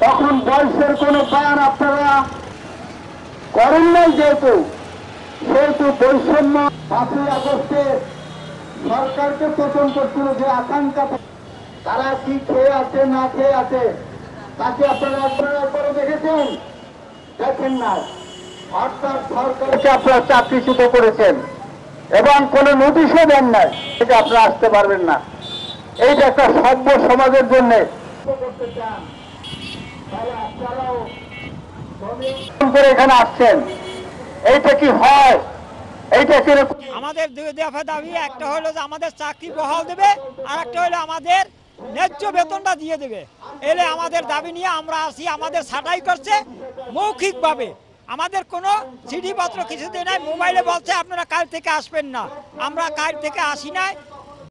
তখন বয়সের কোনো বায়ান আপনারা করেন নাই, যেহেতু বৈষম্য 5ই আগস্টে সরকারকে পতন করছিল যে আকাঙ্ক্ষা, তারা কি খেয়ে আছে না খেয়ে আছে তাকে আপনারা করে দেখেছেন? দেখেন না। অর্থাৎ সরকারকে আপনারা চাকরিচ্যুত করেছেন এবং কোনো নোটিশও দেন নাই, থেকে আপনারা আসতে পারবেন না। এইটা একটা সভ্য সমাজের জন্য করতে চান, তাহলে আপনারাও করে এখানে আসছেন। এইটা কি হয়? এইটা কি? আমাদের দুই দফা দাবি, একটা হলো যে আমাদের চাকরি বহাল দেবে, আর একটা হলো আমাদের ন্যায্য বেতনটা দিয়ে দেবে। এলে আমাদের দাবি নিয়ে আমরা আসি। আমাদের ছাঁটাই করছে মৌখিকভাবে, আমাদের কোনো চিঠিপত্র কিছুতে নাই। মোবাইলে বলছে আপনারা কাল থেকে আসবেন না, আমরা কাল থেকে আসি নাই।